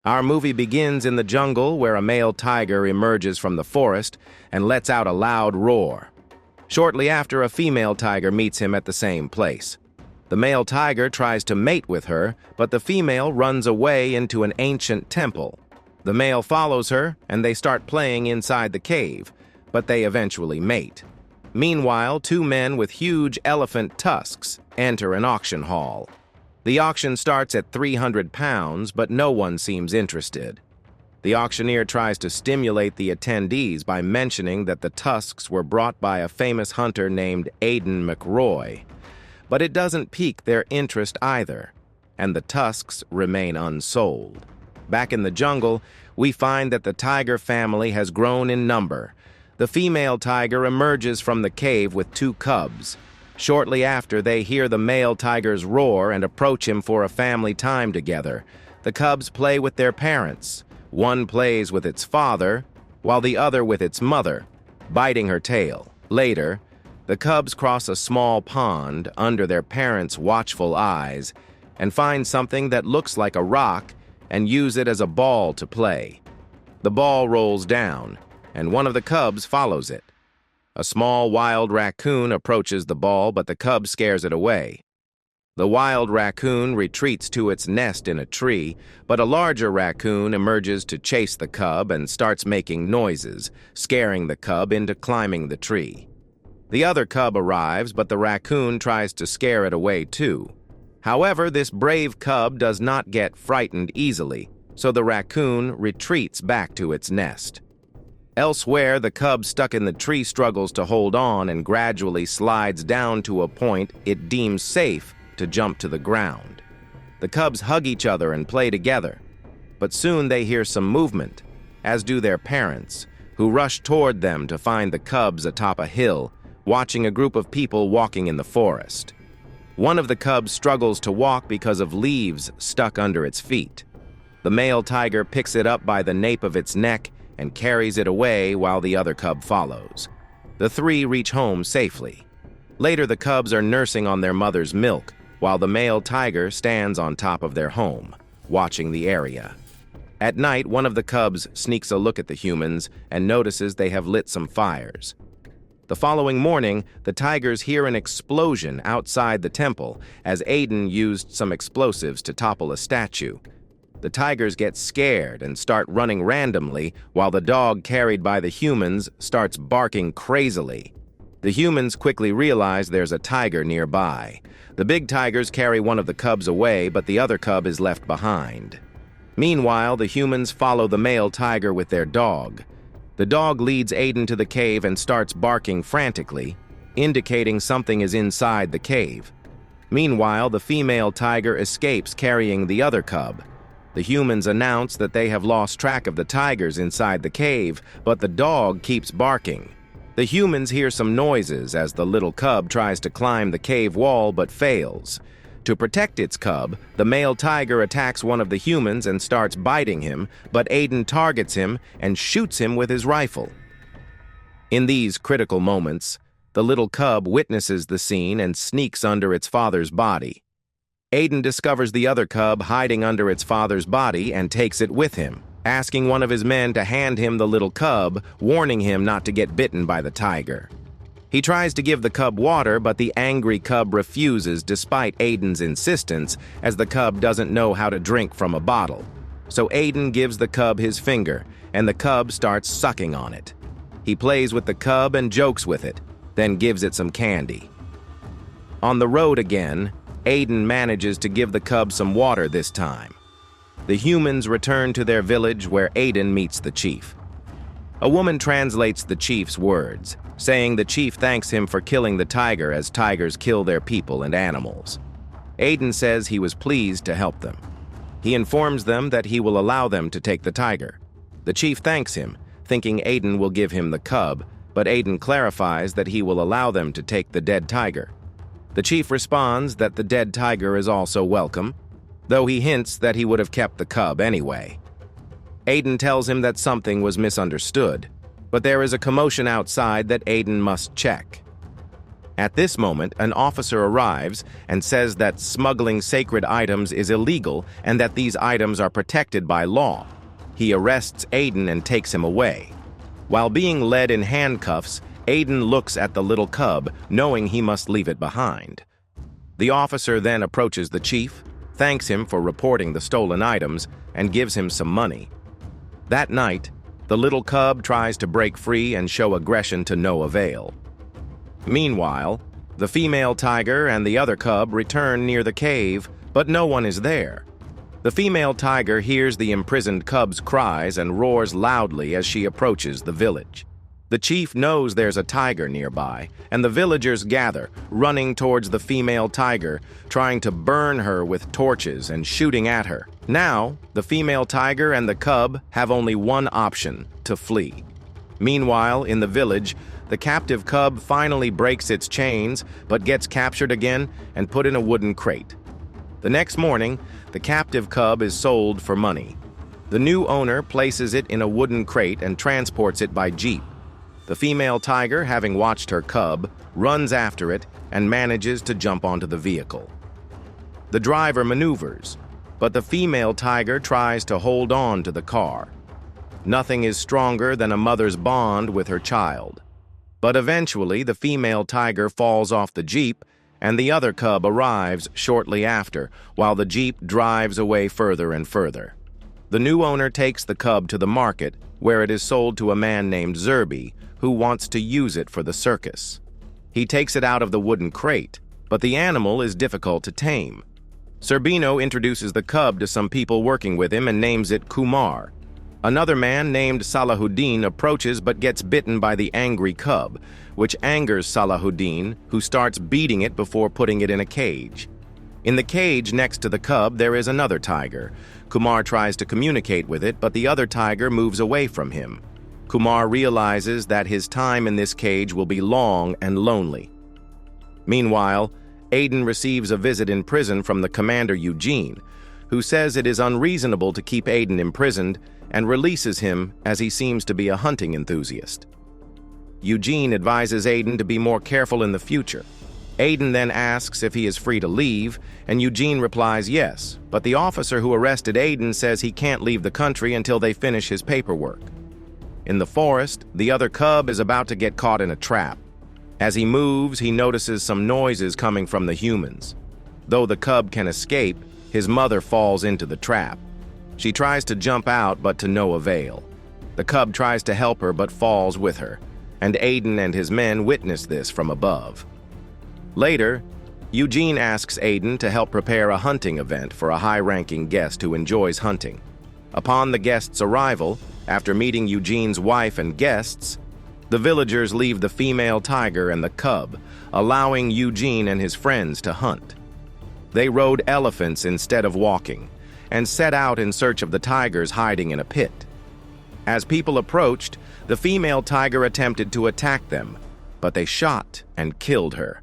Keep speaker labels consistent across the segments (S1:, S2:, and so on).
S1: Our movie begins in the jungle where a male tiger emerges from the forest and lets out a loud roar. Shortly after, a female tiger meets him at the same place. The male tiger tries to mate with her, but the female runs away into an ancient temple. The male follows her, and they start playing inside the cave, but they eventually mate. Meanwhile, two men with huge elephant tusks enter an auction hall. The auction starts at 300 pounds, but no one seems interested. The auctioneer tries to stimulate the attendees by mentioning that the tusks were brought by a famous hunter named Aidan McRoy. But it doesn't pique their interest either, and the tusks remain unsold. Back in the jungle, we find that the tiger family has grown in number. The female tiger emerges from the cave with two cubs. Shortly after, they hear the male tiger's roar and approach him for a family time together. The cubs play with their parents. One plays with its father, while the other with its mother, biting her tail. Later, the cubs cross a small pond under their parents' watchful eyes and find something that looks like a rock and use it as a ball to play. The ball rolls down, and one of the cubs follows it. A small wild raccoon approaches the ball, but the cub scares it away. The wild raccoon retreats to its nest in a tree, but a larger raccoon emerges to chase the cub and starts making noises, scaring the cub into climbing the tree. The other cub arrives, but the raccoon tries to scare it away too. However, this brave cub does not get frightened easily, so the raccoon retreats back to its nest. Elsewhere, the cub stuck in the tree struggles to hold on and gradually slides down to a point it deems safe to jump to the ground. The cubs hug each other and play together, but soon they hear some movement, as do their parents, who rush toward them to find the cubs atop a hill, watching a group of people walking in the forest. One of the cubs struggles to walk because of leaves stuck under its feet. The male tiger picks it up by the nape of its neck and carries it away while the other cub follows. The three reach home safely. Later, the cubs are nursing on their mother's milk, while the male tiger stands on top of their home, watching the area. At night, one of the cubs sneaks a look at the humans and notices they have lit some fires. The following morning, the tigers hear an explosion outside the temple as Aidan used some explosives to topple a statue. The tigers get scared and start running randomly, while the dog carried by the humans starts barking crazily. The humans quickly realize there's a tiger nearby. The big tigers carry one of the cubs away, but the other cub is left behind. Meanwhile, the humans follow the male tiger with their dog. The dog leads Aidan to the cave and starts barking frantically, indicating something is inside the cave. Meanwhile, the female tiger escapes carrying the other cub. The humans announce that they have lost track of the tigers inside the cave, but the dog keeps barking. The humans hear some noises as the little cub tries to climb the cave wall but fails. To protect its cub, the male tiger attacks one of the humans and starts biting him, but Aidan targets him and shoots him with his rifle. In these critical moments, the little cub witnesses the scene and sneaks under its father's body. Aidan discovers the other cub hiding under its father's body and takes it with him, asking one of his men to hand him the little cub, warning him not to get bitten by the tiger. He tries to give the cub water, but the angry cub refuses despite Aidan's insistence, as the cub doesn't know how to drink from a bottle. So Aidan gives the cub his finger, and the cub starts sucking on it. He plays with the cub and jokes with it, then gives it some candy. On the road again, Aidan manages to give the cub some water this time. The humans return to their village where Aidan meets the chief. A woman translates the chief's words, saying the chief thanks him for killing the tiger as tigers kill their people and animals. Aidan says he was pleased to help them. He informs them that he will allow them to take the tiger. The chief thanks him, thinking Aidan will give him the cub, but Aidan clarifies that he will allow them to take the dead tiger. The chief responds that the dead tiger is also welcome, though he hints that he would have kept the cub anyway. Aidan tells him that something was misunderstood, but there is a commotion outside that Aidan must check. At this moment, an officer arrives and says that smuggling sacred items is illegal and that these items are protected by law. He arrests Aiden and takes him away. While being led in handcuffs, Aiden looks at the little cub, knowing he must leave it behind. The officer then approaches the chief, thanks him for reporting the stolen items, and gives him some money. That night, the little cub tries to break free and show aggression to no avail. Meanwhile, the female tiger and the other cub return near the cave, but no one is there. The female tiger hears the imprisoned cub's cries and roars loudly as she approaches the village. The chief knows there's a tiger nearby, and the villagers gather, running towards the female tiger, trying to burn her with torches and shooting at her. Now, the female tiger and the cub have only one option: to flee. Meanwhile, in the village, the captive cub finally breaks its chains, but gets captured again and put in a wooden crate. The next morning, the captive cub is sold for money. The new owner places it in a wooden crate and transports it by jeep. The female tiger, having watched her cub, runs after it and manages to jump onto the vehicle. The driver maneuvers, but the female tiger tries to hold on to the car. Nothing is stronger than a mother's bond with her child. But eventually, the female tiger falls off the jeep, and the other cub arrives shortly after, while the jeep drives away further and further. The new owner takes the cub to the market, where it is sold to a man named Zerby, who wants to use it for the circus. He takes it out of the wooden crate, but the animal is difficult to tame. Zerbino introduces the cub to some people working with him and names it Kumar. Another man named Salahuddin approaches but gets bitten by the angry cub, which angers Salahuddin, who starts beating it before putting it in a cage. In the cage next to the cub, there is another tiger. Kumar tries to communicate with it, but the other tiger moves away from him. Kumar realizes that his time in this cage will be long and lonely. Meanwhile, Aiden receives a visit in prison from the commander Eugene, who says it is unreasonable to keep Aiden imprisoned and releases him as he seems to be a hunting enthusiast. Eugene advises Aiden to be more careful in the future. Aiden then asks if he is free to leave, and Eugene replies yes, but the officer who arrested Aiden says he can't leave the country until they finish his paperwork. In the forest, the other cub is about to get caught in a trap. As he moves, he notices some noises coming from the humans. Though the cub can escape, his mother falls into the trap. She tries to jump out, but to no avail. The cub tries to help her, but falls with her, and Aiden and his men witness this from above. Later, Eugene asks Aiden to help prepare a hunting event for a high-ranking guest who enjoys hunting. Upon the guest's arrival, after meeting Eugene's wife and guests, the villagers leave the female tiger and the cub, allowing Eugene and his friends to hunt. They rode elephants instead of walking, and set out in search of the tigers hiding in a pit. As people approached, the female tiger attempted to attack them, but they shot and killed her.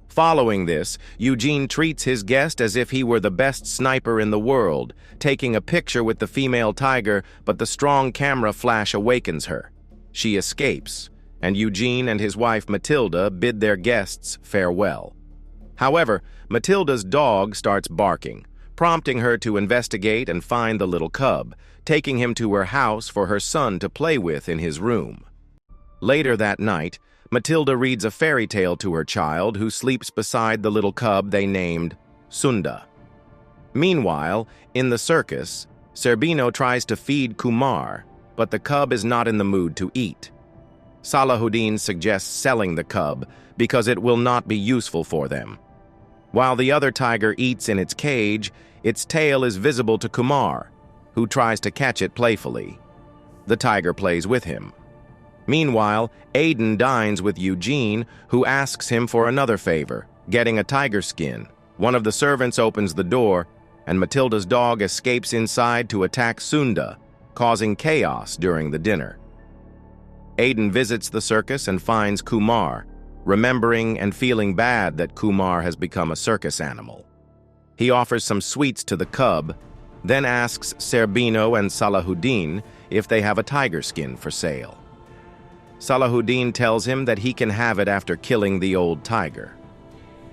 S1: Following this, Eugene treats his guest as if he were the best sniper in the world, taking a picture with the female tiger, but the strong camera flash awakens her. She escapes, and Eugene and his wife Matilda bid their guests farewell. However, Matilda's dog starts barking, prompting her to investigate and find the little cub, taking him to her house for her son to play with in his room. Later that night, Matilda reads a fairy tale to her child, who sleeps beside the little cub they named Sunda. Meanwhile, in the circus, Zerbino tries to feed Kumar, but the cub is not in the mood to eat. Salahuddin suggests selling the cub because it will not be useful for them. While the other tiger eats in its cage, its tail is visible to Kumar, who tries to catch it playfully. The tiger plays with him. Meanwhile, Aiden dines with Eugene, who asks him for another favor, getting a tiger skin. One of the servants opens the door, and Matilda's dog escapes inside to attack Sunda, causing chaos during the dinner. Aiden visits the circus and finds Kumar, remembering and feeling bad that Kumar has become a circus animal. He offers some sweets to the cub, then asks Zerbino and Salahuddin if they have a tiger skin for sale. Salahuddin tells him that he can have it after killing the old tiger.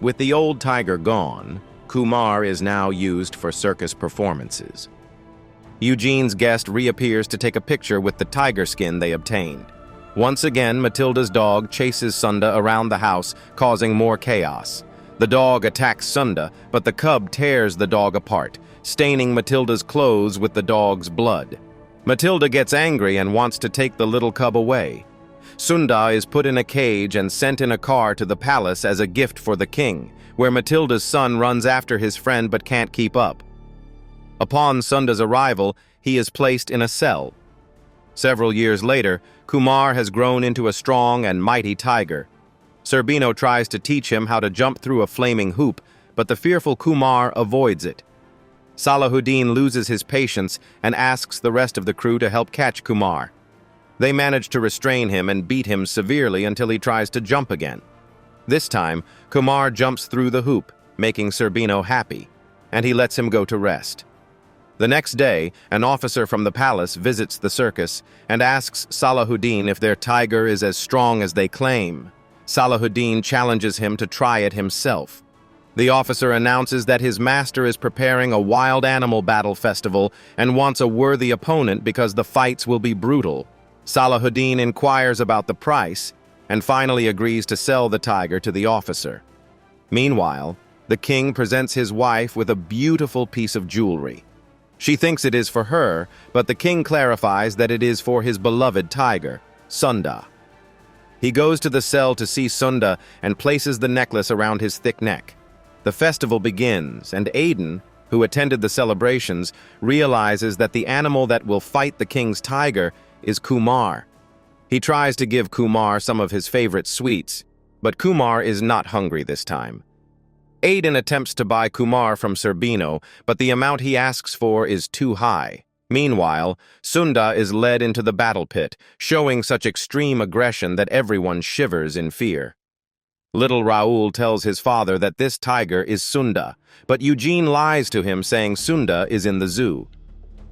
S1: With the old tiger gone, Kumar is now used for circus performances. Eugene's guest reappears to take a picture with the tiger skin they obtained. Once again, Matilda's dog chases Sunda around the house, causing more chaos. The dog attacks Sunda, but the cub tears the dog apart, staining Matilda's clothes with the dog's blood. Matilda gets angry and wants to take the little cub away. Sunda is put in a cage and sent in a car to the palace as a gift for the king, where Matilda's son runs after his friend but can't keep up. Upon Sunda's arrival, he is placed in a cell. Several years later, Kumar has grown into a strong and mighty tiger. Zerbino tries to teach him how to jump through a flaming hoop, but the fearful Kumar avoids it. Salahuddin loses his patience and asks the rest of the crew to help catch Kumar. They manage to restrain him and beat him severely until he tries to jump again. This time, Kumar jumps through the hoop, making Zerbino happy, and he lets him go to rest. The next day, an officer from the palace visits the circus and asks Salahuddin if their tiger is as strong as they claim. Salahuddin challenges him to try it himself. The officer announces that his master is preparing a wild animal battle festival and wants a worthy opponent because the fights will be brutal. Salahuddin inquires about the price and finally agrees to sell the tiger to the officer. Meanwhile, the king presents his wife with a beautiful piece of jewelry. She thinks it is for her, but the king clarifies that it is for his beloved tiger, Sunda. He goes to the cell to see Sunda and places the necklace around his thick neck. The festival begins, and Aiden, who attended the celebrations, realizes that the animal that will fight the king's tiger is Kumar. He tries to give Kumar some of his favorite sweets, but Kumar is not hungry this time. Aiden attempts to buy Kumar from Zerbino, but the amount he asks for is too high. Meanwhile, Sunda is led into the battle pit, showing such extreme aggression that everyone shivers in fear. Little Raoul tells his father that this tiger is Sunda, but Eugene lies to him saying Sunda is in the zoo.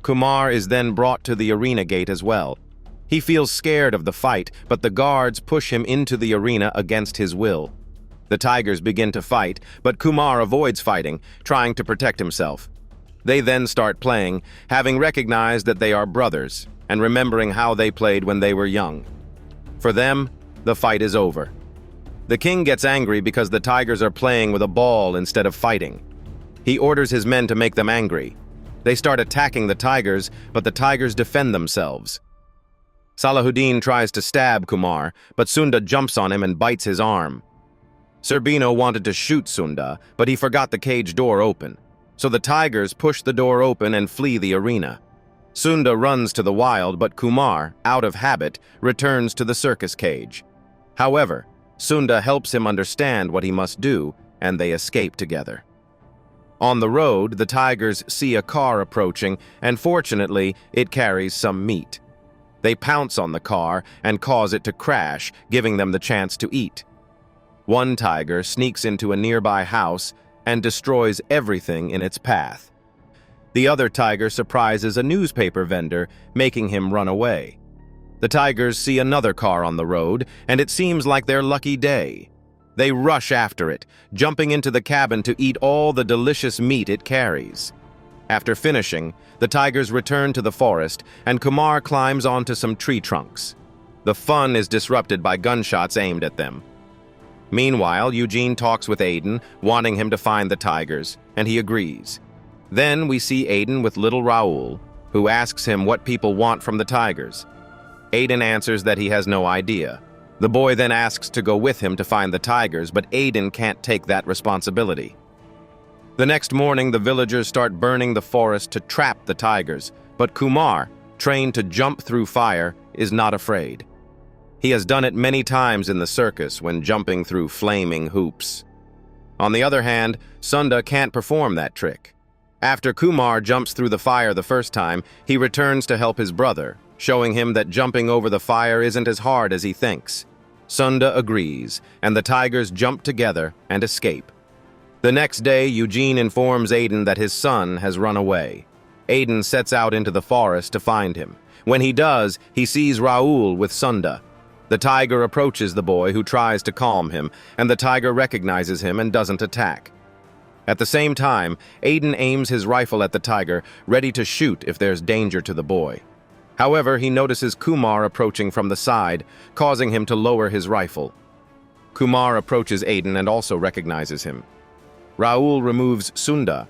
S1: Kumar is then brought to the arena gate as well. He feels scared of the fight, but the guards push him into the arena against his will. The tigers begin to fight, but Kumar avoids fighting, trying to protect himself. They then start playing, having recognized that they are brothers, and remembering how they played when they were young. For them, the fight is over. The king gets angry because the tigers are playing with a ball instead of fighting. He orders his men to make them angry. They start attacking the tigers, but the tigers defend themselves. Salahuddin tries to stab Kumar, but Sunda jumps on him and bites his arm. Zerbino wanted to shoot Sunda, but he forgot the cage door open. So the tigers push the door open and flee the arena. Sunda runs to the wild, but Kumar, out of habit, returns to the circus cage. However, Sunda helps him understand what he must do, and they escape together. On the road, the tigers see a car approaching, and fortunately, it carries some meat. They pounce on the car and cause it to crash, giving them the chance to eat. One tiger sneaks into a nearby house and destroys everything in its path. The other tiger surprises a newspaper vendor, making him run away. The tigers see another car on the road, and it seems like their lucky day. They rush after it, jumping into the cabin to eat all the delicious meat it carries. After finishing, the tigers return to the forest, and Kumar climbs onto some tree trunks. The fun is disrupted by gunshots aimed at them. Meanwhile, Eugene talks with Aiden, wanting him to find the tigers, and he agrees. Then we see Aiden with little Raoul, who asks him what people want from the tigers. Aiden answers that he has no idea. The boy then asks to go with him to find the tigers, but Aiden can't take that responsibility. The next morning, the villagers start burning the forest to trap the tigers, but Kumar, trained to jump through fire, is not afraid. He has done it many times in the circus when jumping through flaming hoops. On the other hand, Sunda can't perform that trick. After Kumar jumps through the fire the first time, he returns to help his brother, showing him that jumping over the fire isn't as hard as he thinks. Sunda agrees, and the tigers jump together and escape. The next day, Eugene informs Aiden that his son has run away. Aiden sets out into the forest to find him. When he does, he sees Raoul with Sunda. The tiger approaches the boy, who tries to calm him, and the tiger recognizes him and doesn't attack. At the same time, Aiden aims his rifle at the tiger, ready to shoot if there's danger to the boy. However, he notices Kumar approaching from the side, causing him to lower his rifle. Kumar approaches Aiden and also recognizes him. Raul removes Sunda,